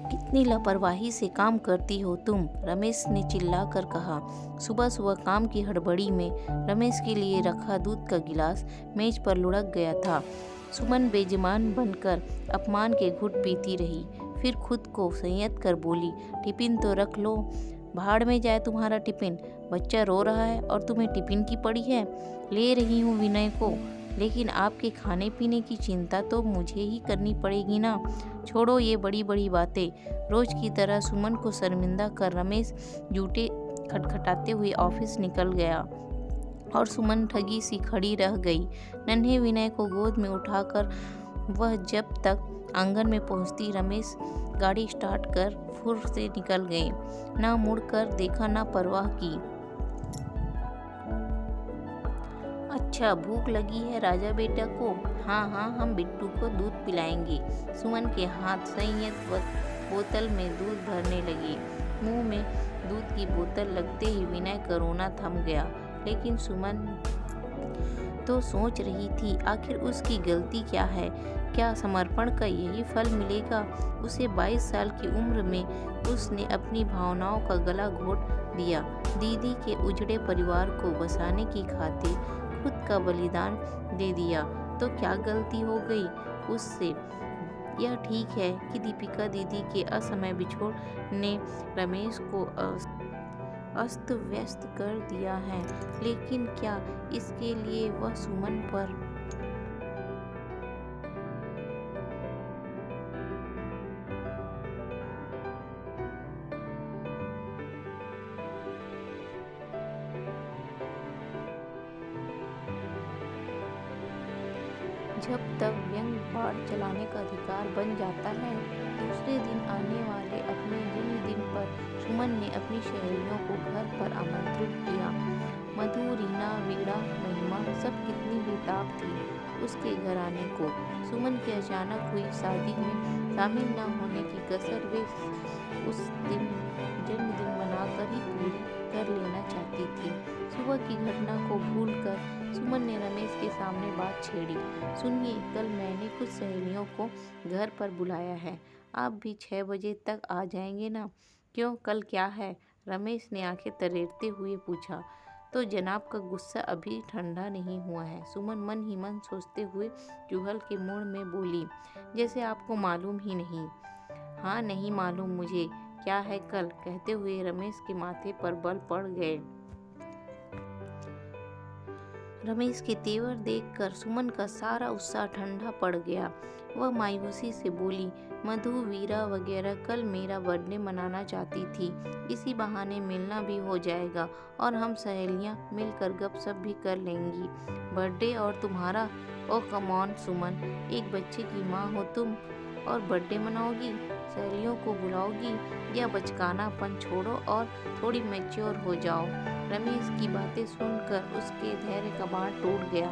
कितनी लापरवाही से काम करती हो तुम, रमेश ने चिल्लाकर कहा। सुबह सुबह काम की हड़बड़ी में रमेश के लिए रखा दूध का गिलास मेज पर लुढ़क गया था। सुमन बेजुबान बनकर अपमान के घुट पीती रही, फिर खुद को संयत कर बोली, टिफिन तो रख लो। भाड़ में जाए तुम्हारा टिफिन, बच्चा रो रहा है और तुम्हें टिफिन की पड़ी है। ले रही हूँ विनय को, लेकिन आपके खाने पीने की चिंता तो मुझे ही करनी पड़ेगी ना। छोड़ो ये बड़ी बड़ी बातें। रोज की तरह सुमन को शर्मिंदा कर रमेश जूते खटखटाते हुए ऑफिस निकल गया और सुमन ठगी सी खड़ी रह गई। नन्हे विनय को गोद में उठाकर वह जब तक आंगन में पहुंचती, रमेश गाड़ी स्टार्ट कर फुर से निकल गए। ना मुड़कर देखा, ना परवाह की। अच्छा, भूख लगी है राजा बेटा को? हाँ हाँ, हम बिट्टू को दूध पिलाएंगे। सुमन के हाथ संयत बोतल में दूध भरने लगे। मुंह में दूध की बोतल लगते ही विनय का रोना थम गया, लेकिन सुमन तो सोच रही थी, आखिर उसकी गलती क्या है? क्या समर्पण का यही फल मिलेगा? उसे 22 साल की उम्र में उसने अपनी भावनाओं का गला घोट दिया। दीदी के उजड़े परिवार को बसाने की खातिर खुद का बलिदान दे दिया, तो क्या गलती हो गई उससे? यह ठीक है कि दीपिका दीदी के असमय बिछोड़ ने रमेश को अस्त व्यस्त कर दिया है, लेकिन क्या इसके लिए वह सुमन पर जब तक व्यंग बाढ़ चलाने का अधिकार बन जाता है। दूसरे दिन आने वाले अपने जन्मदिन पर सुमन ने अपनी सहेलियों को घर पर आमंत्रित किया। मधु, रीना, वीणा, महिमा सब कितनी बेताब थी उसके घर आने को। सुमन की अचानक हुई शादी में शामिल न होने की कसर वे उस दिन जन्मदिन मनाकर ही पूरी कर लेना चाहती थी। सुबह की घटना को भूलकर सुमन ने रमेश के सामने बात छेड़ी। सुनिए, कल मैंने कुछ सहेलियों को घर पर बुलाया है, आप भी 6 बजे तक आ जाएंगे ना? क्यों, कल क्या है? रमेश ने आंखें तरेरते हुए पूछा। तो जनाब का गुस्सा अभी ठंडा नहीं हुआ है, सुमन मन ही मन सोचते हुए चुहल के मूड में बोली, जैसे आपको मालूम ही नहीं। हाँ, नहीं मालूम मुझे क्या है कल, कहते हुए रमेश के माथे पर बल पड़ गए। रमेश के तेवर देखकर सुमन का सारा उत्साह ठंडा पड़ गया। वह मायूसी से बोली, मधु, वीरा वगैरह कल मेरा बर्थडे मनाना चाहती थी, इसी बहाने मिलना भी हो जाएगा और हम सहेलियां मिलकर गपशप भी कर लेंगी। बर्थडे और तुम्हारा? ओ कम ऑन सुमन, एक बच्चे की माँ हो तुम और बर्थडे मनाओगी? सहेलियों को बुलाओगी? या बचकानापन छोड़ो और थोड़ी मैच्योर हो जाओ। रमेश की बातें सुनकर उसके धैर्य का बांध टूट गया।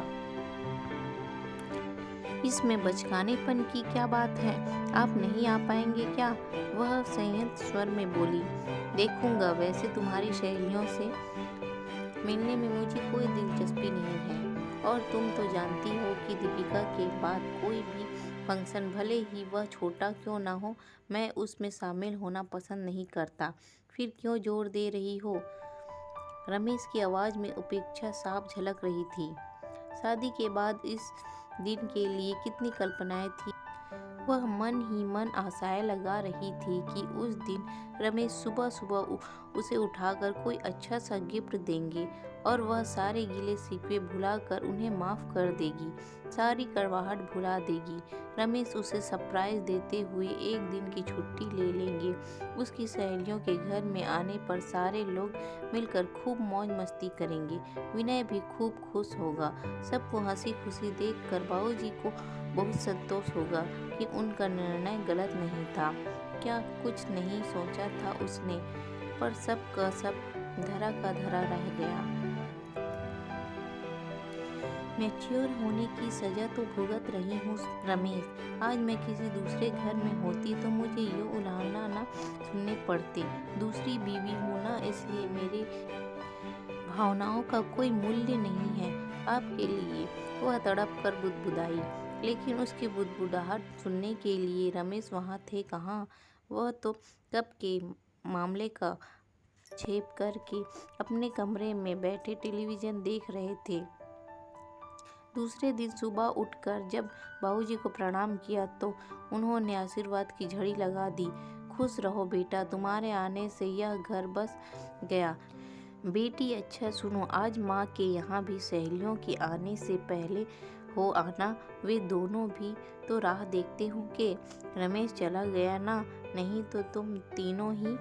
इसमें बचकानेपन की क्या बात है? आप नहीं आ पाएंगे क्या? वह संयत स्वर में बोली। देखूंगा, वैसे तुम्हारी सहेलियों से मिलने में मुझे कोई दिलचस्पी नहीं है और तुम तो जानती हो कि दीपिका के बाद कोई भी फंक्शन, भले ही वह छोटा क्यों ना हो, मैं उसमें शामिल होना पसंद नहीं करता। फिर क्यों जोर दे रही हो? रमेश की आवाज़ में उपेक्षा साफ झलक रही थी। शादी के बाद इस दिन के लिए कितनी कल्पनाएं थी। वह मन ही मन आशाएं लगा रही थी कि उस दिन रमेश सुबह सुबह उसे उठाकर कोई अच्छा सा गिफ्ट देंगे और वह सारे गिले शिकवे भुलाकर उन्हें माफ़ कर देगी, सारी कड़वाहट भुला देगी। रमेश उसे सरप्राइज देते हुए एक दिन की छुट्टी ले लेंगे। उसकी सहेलियों के घर में आने पर सारे लोग मिलकर खूब मौज मस्ती करेंगे। विनय भी खूब खुश होगा। सबको हंसी खुशी देखकर बाबूजी को बहुत संतोष होगा कि उनका निर्णय गलत नहीं था। क्या कुछ नहीं सोचा था उसने, पर सब का सब धरा का धरा रह गया। मैच्योर होने की सजा तो भुगत रही हूँ रमेश। आज मैं किसी दूसरे घर में होती तो मुझे ये उलाहना ना सुनने पड़ते। दूसरी बीवी हूँ ना, इसलिए मेरे भावनाओं का कोई मूल्य नहीं है आपके लिए। वह तड़प कर बुदबुदाई। लेकिन उसकी बुदबुदाहट सुनने के लिए रमेश वहाँ थे कहाँ। वह तो कब के मामले का छेप करके अपने कमरे में बैठे टेलीविज़न देख रहे थे। दूसरे दिन सुबह उठकर जब बाबूजी को प्रणाम किया तो उन्होंने आशीर्वाद की झड़ी लगा दी। खुश रहो बेटा, तुम्हारे आने से यह घर बस गया। बेटी अच्छा सुनो, आज माँ के यहाँ भी सहेलियों के आने से पहले हो आना। वे दोनों भी तो राह देखते होंगे। रमेश चला गया ना, नहीं तो तुम तीनों ही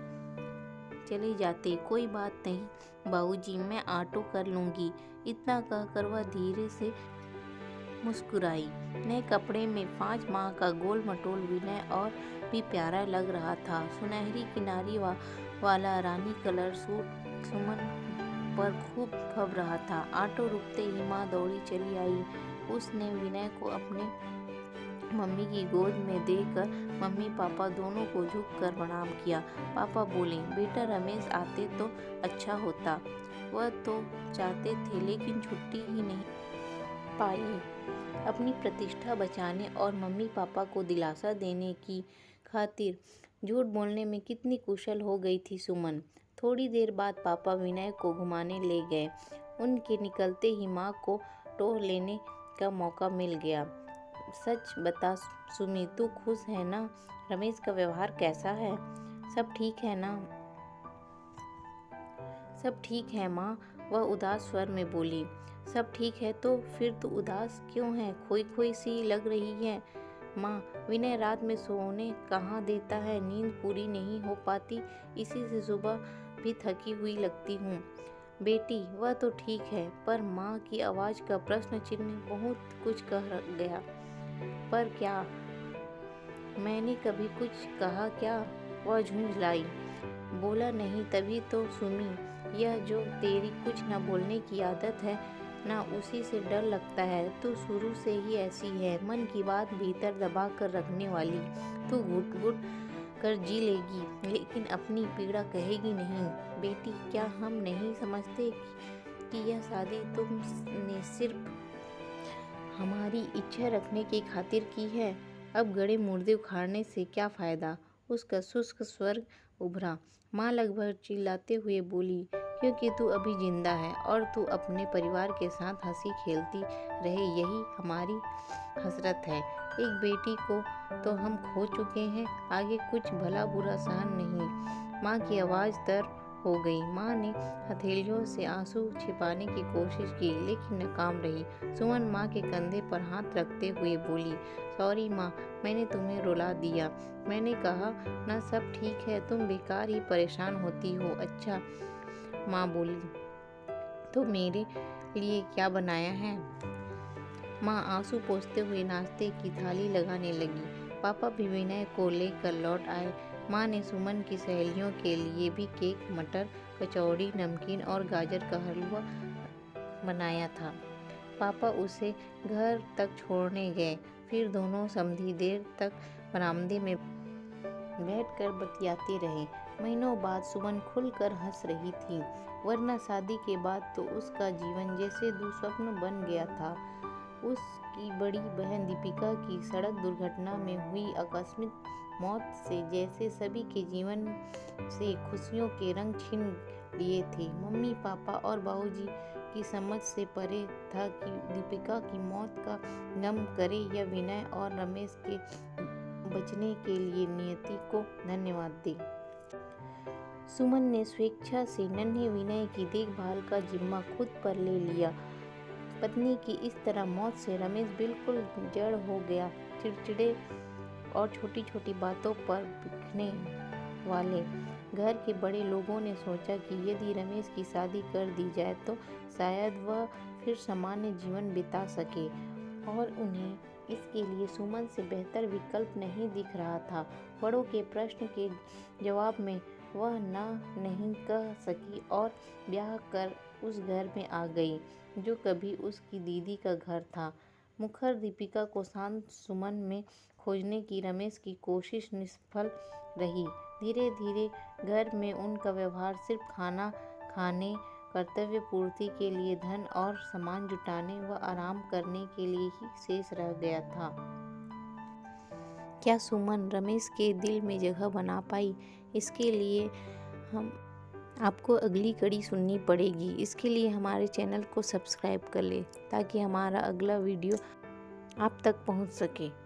चले जाते। कोई बात नहीं बाबूजी, मैं ऑटो कर लूँगी। इतना कहकर वह धीरे से मुस्कुराई। नए कपड़े में 5 माह का गोल मटोल विनय और भी प्यारा लग रहा था। सुनहरी किनारी वाला रानी कलर सूट सुमन पर खूब फब रहा था। ऑटो रुकते ही माँ दौड़ी चली आई। उसने विनय को अपने मम्मी की गोद में देकर मम्मी पापा दोनों को झुककर प्रणाम किया। पापा बोले, बेटा रमेश आते तो अच्छा होता। वह तो चाहते थे लेकिन छुट्टी ही नहीं पाई। अपनी प्रतिष्ठा बचाने और मम्मी पापा को दिलासा देने की खातिर झूठ बोलने में कितनी कुशल हो गई थी सुमन। थोड़ी देर बाद पापा विनय को घुमाने ले गए। उनके निकलते ही माँ को टोह लेने का मौका मिल गया। सच बता सुमी, तू खुश है ना? रमेश का व्यवहार कैसा है? सब ठीक है ना? सब ठीक है माँ, वह उदास स्वर में बोली। सब ठीक है तो फिर तू उदास क्यों है? खोई खोई सी लग रही है। माँ, विनय रात में सोने कहाँ देता है, नींद पूरी नहीं हो पाती, इसी से सुबह भी थकी हुई लगती हूँ। बेटी वह तो ठीक है, पर माँ की आवाज़ का प्रश्न चिन्ह बहुत कुछ कह गया। पर क्या? मैंने कभी कुछ कहा क्या? वह झुंझलाई। बोला नहीं तभी तो सुमी, यह जो तेरी कुछ न बोलने की आदत है ना, उसी से डर लगता है। तू शुरू से ही ऐसी है, मन की बात भीतर दबा कर रखने वाली। तू घुट घुट कर जी लेगी लेकिन अपनी पीड़ा कहेगी नहीं। बेटी क्या हम नहीं समझते कि यह शादी तुमने सिर्फ हमारी इच्छा रखने की खातिर की है? अब गड़े मुर्दे उखाड़ने से क्या फ़ायदा? उसका शुष्क स्वर उभरा। माँ लगभग चिल्लाते हुए बोली, क्योंकि तू अभी जिंदा है और तू अपने परिवार के साथ हंसी खेलती रहे, यही हमारी हसरत है। एक बेटी को तो हम खो चुके हैं, आगे कुछ भला बुरा सहन नहीं। माँ की आवाज़ तर हो गई। माँ ने हथेलियों से आंसू छिपाने की कोशिश की लेकिन नाकाम रही। सुमन माँ के कंधे पर हाथ रखते हुए बोली, सॉरी माँ, मैंने तुम्हें रुला दिया। मैंने कहा ना सब ठीक है, तुम बेकार ही परेशान होती हो। अच्छा, माँ बोली, तो मेरे लिए क्या बनाया है? माँ आंसू पोंछते हुए नाश्ते की थाली लगाने लगी। पापा भी विनय को लेकर लौट आए। माँ ने सुमन की सहेलियों के लिए भी केक, मटर, कचौड़ी, नमकीन और गाजर का हलवा बनाया था। पापा उसे घर तक छोड़ने गए। फिर दोनों समधी देर तक बरामदे में बैठकर बतियाते रहे। महीनों बाद सुमन खुलकर हंस रही थी, वरना शादी के बाद तो उसका जीवन जैसे दुस्वप्न बन गया था। उसकी बड़ी बहन दीपिका की सड़क दुर्घटना में हुई आकस्मिक मौत से जैसे सभी के जीवन से खुशियों के रंग छीन लिए थे। मम्मी पापा और बाबूजी की समझ से परे था कि दीपिका की मौत का गम करे या विनय और रमेश के बचने के लिए नियति को धन्यवाद दे। सुमन ने स्वेच्छा से नन्हे विनय की देखभाल का जिम्मा खुद पर ले लिया। पत्नी की इस तरह मौत से रमेश बिल्कुल जड़ हो गया। चिड़चिड़े और छोटी छोटी बातों पर बिकने वाले घर के बड़े लोगों ने सोचा कि यदि रमेश की शादी कर दी जाए तो शायद वह फिर सामान्य जीवन बिता सके, और उन्हें इसके लिए सुमन से बेहतर विकल्प नहीं दिख रहा था। बड़ों के प्रश्न के जवाब में वह ना नहीं कह सकी और ब्याह कर उस घर में आ गई जो कभी उसकी दीदी का घर था। मुखर दीपिका को शांत सुमन में खोजने की रमेश की कोशिश निष्फल रही। धीरे धीरे घर में उनका व्यवहार सिर्फ खाना खाने, कर्तव्य पूर्ति के लिए धन और सामान जुटाने व आराम करने के लिए ही शेष रह गया था। क्या सुमन रमेश के दिल में जगह बना पाई? इसके लिए हम आपको अगली कड़ी सुननी पड़ेगी। इसके लिए हमारे चैनल को सब्सक्राइब कर ले ताकि हमारा अगला वीडियो आप तक पहुंच सके।